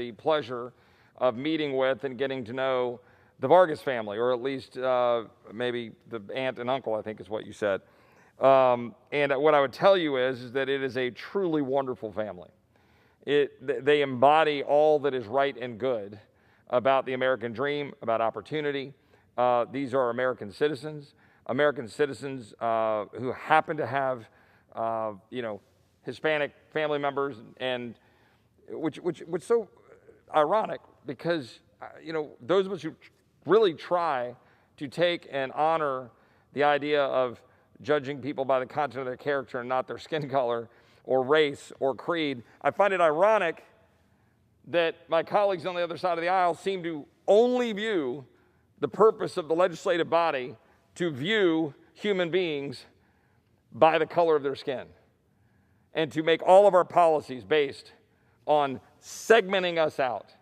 the pleasure of meeting with and getting to know the Vargas family, or at least maybe the aunt and uncle, I think is what you said. And what I would tell you is that it is a truly wonderful family. They embody all that is right and good about the American dream, about opportunity. These are American citizens who happen to have, Hispanic family members, and which so ironic because, those of us who really try to take and honor the idea of judging people by the content of their character and not their skin color or race or creed, I find it ironic that my colleagues on the other side of the aisle seem to only view the purpose of the legislative body to view human beings by the color of their skin, and to make all of our policies based on segmenting us out.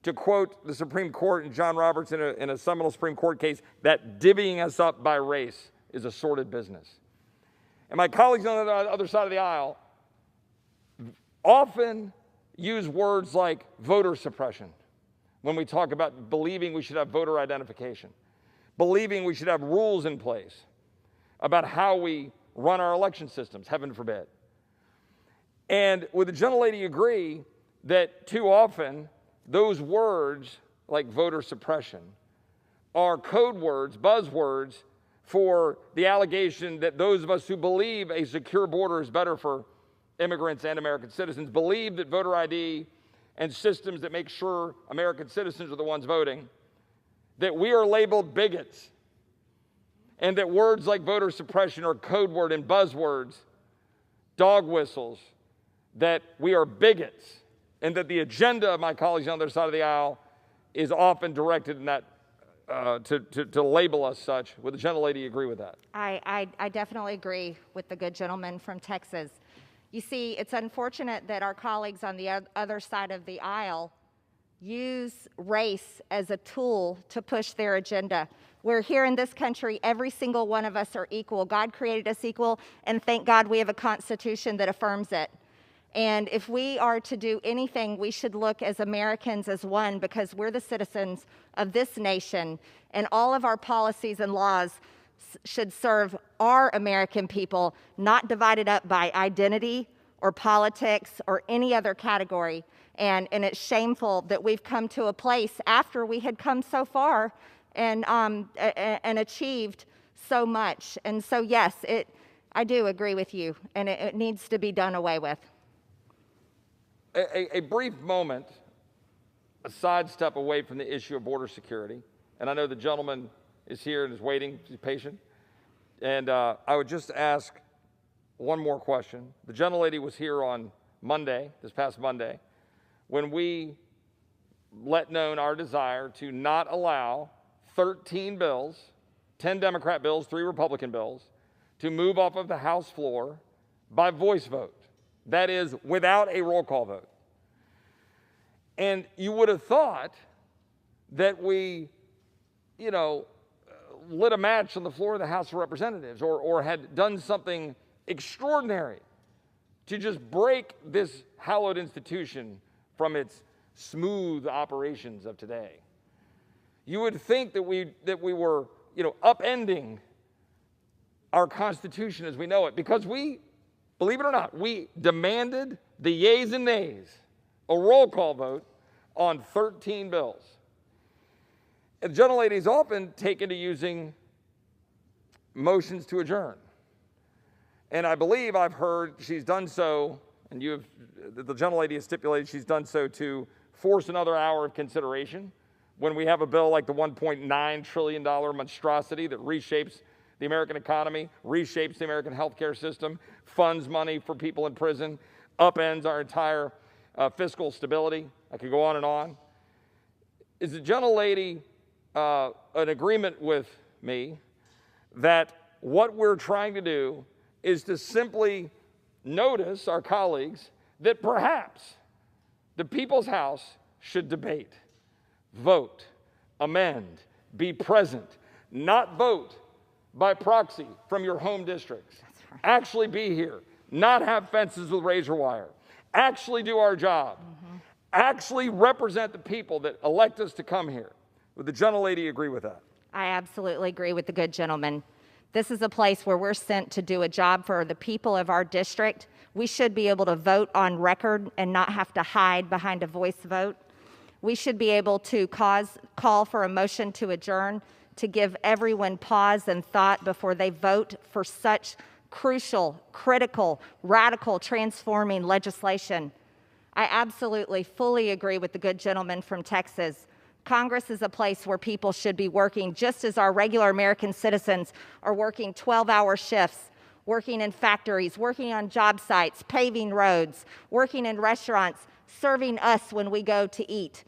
To quote the Supreme Court and John Roberts in a seminal Supreme Court case, that divvying us up by race is a sordid business. And my colleagues on the other side of the aisle often use words like voter suppression when we talk about believing we should have voter identification, believing we should have rules in place about how we run our election systems, heaven forbid. And would the gentlelady agree that too often those words, like voter suppression, are code words, buzzwords, for the allegation that those of us who believe a secure border is better for immigrants and American citizens, believe that voter ID and systems that make sure American citizens are the ones voting, that we are labeled bigots, and that words like voter suppression are code word and buzzwords, dog whistles, that we are bigots, and that the agenda of my colleagues on the other side of the aisle is often directed in that to label us such. Would the gentlelady agree with that? I definitely agree with the good gentleman from Texas. You see, it's unfortunate that our colleagues on the other side of the aisle use race as a tool to push their agenda. We're here in this country, every single one of us are equal. God created us equal, and thank God we have a Constitution that affirms it. And if we are to do anything, we should look as Americans as one, because we're the citizens of this nation, and all of our policies and laws should serve our American people, not divided up by identity or politics or any other category. And it's shameful that we've come to a place after we had come so far and achieved so much. And so, yes, I do agree with you, and it needs to be done away with. A brief moment, a sidestep away from the issue of border security, and I know the gentleman is here and is waiting, he's patient, and I would just ask one more question. The gentlelady was here on Monday, this past Monday, when we let known our desire to not allow 13 bills, 10 Democrat bills, 3 Republican bills, to move off of the House floor by voice vote. That is, without a roll call vote. And you would have thought that we, lit a match on the floor of the House of Representatives, or had done something extraordinary to just break this hallowed institution from its smooth operations of today. You would think that we were, upending our Constitution as we know it, because we, believe it or not, we demanded the yeas and nays, a roll call vote on 13 bills. And the gentlelady is often taken to using motions to adjourn. And I believe I've heard she's done so, and the gentlelady has stipulated she's done so to force another hour of consideration when we have a bill like the $1.9 trillion monstrosity that reshapes the American economy, reshapes the American healthcare system, funds money for people in prison, upends our entire fiscal stability. I could go on and on. Is the gentlelady an agreement with me that what we're trying to do is to simply notice our colleagues that perhaps the People's House should debate, vote, amend, be present, not vote by proxy from your home districts. Right. Actually be here, not have fences with razor wire, actually do our job, actually represent the people that elect us to come here. Would the gentlelady agree with that? I absolutely agree with the good gentleman. This is a place where we're sent to do a job for the people of our district. We should be able to vote on record and not have to hide behind a voice vote. We should be able to call for a motion to adjourn to give everyone pause and thought before they vote for such crucial, critical, radical, transforming legislation. I absolutely, fully agree with the good gentleman from Texas. Congress is a place where people should be working just as our regular American citizens are working 12-hour shifts, working in factories, working on job sites, paving roads, working in restaurants, serving us when we go to eat.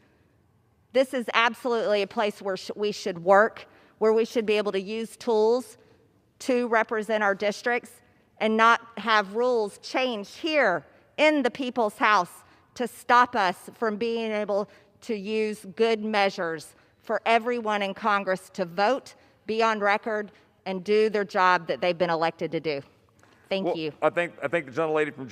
This is absolutely a place where we should work, where we should be able to use tools to represent our districts and not have rules changed here in the people's house to stop us from being able to use good measures for everyone in Congress to vote, be on record, and do their job that they've been elected to do. Thank you. I think the gentlelady from Georgia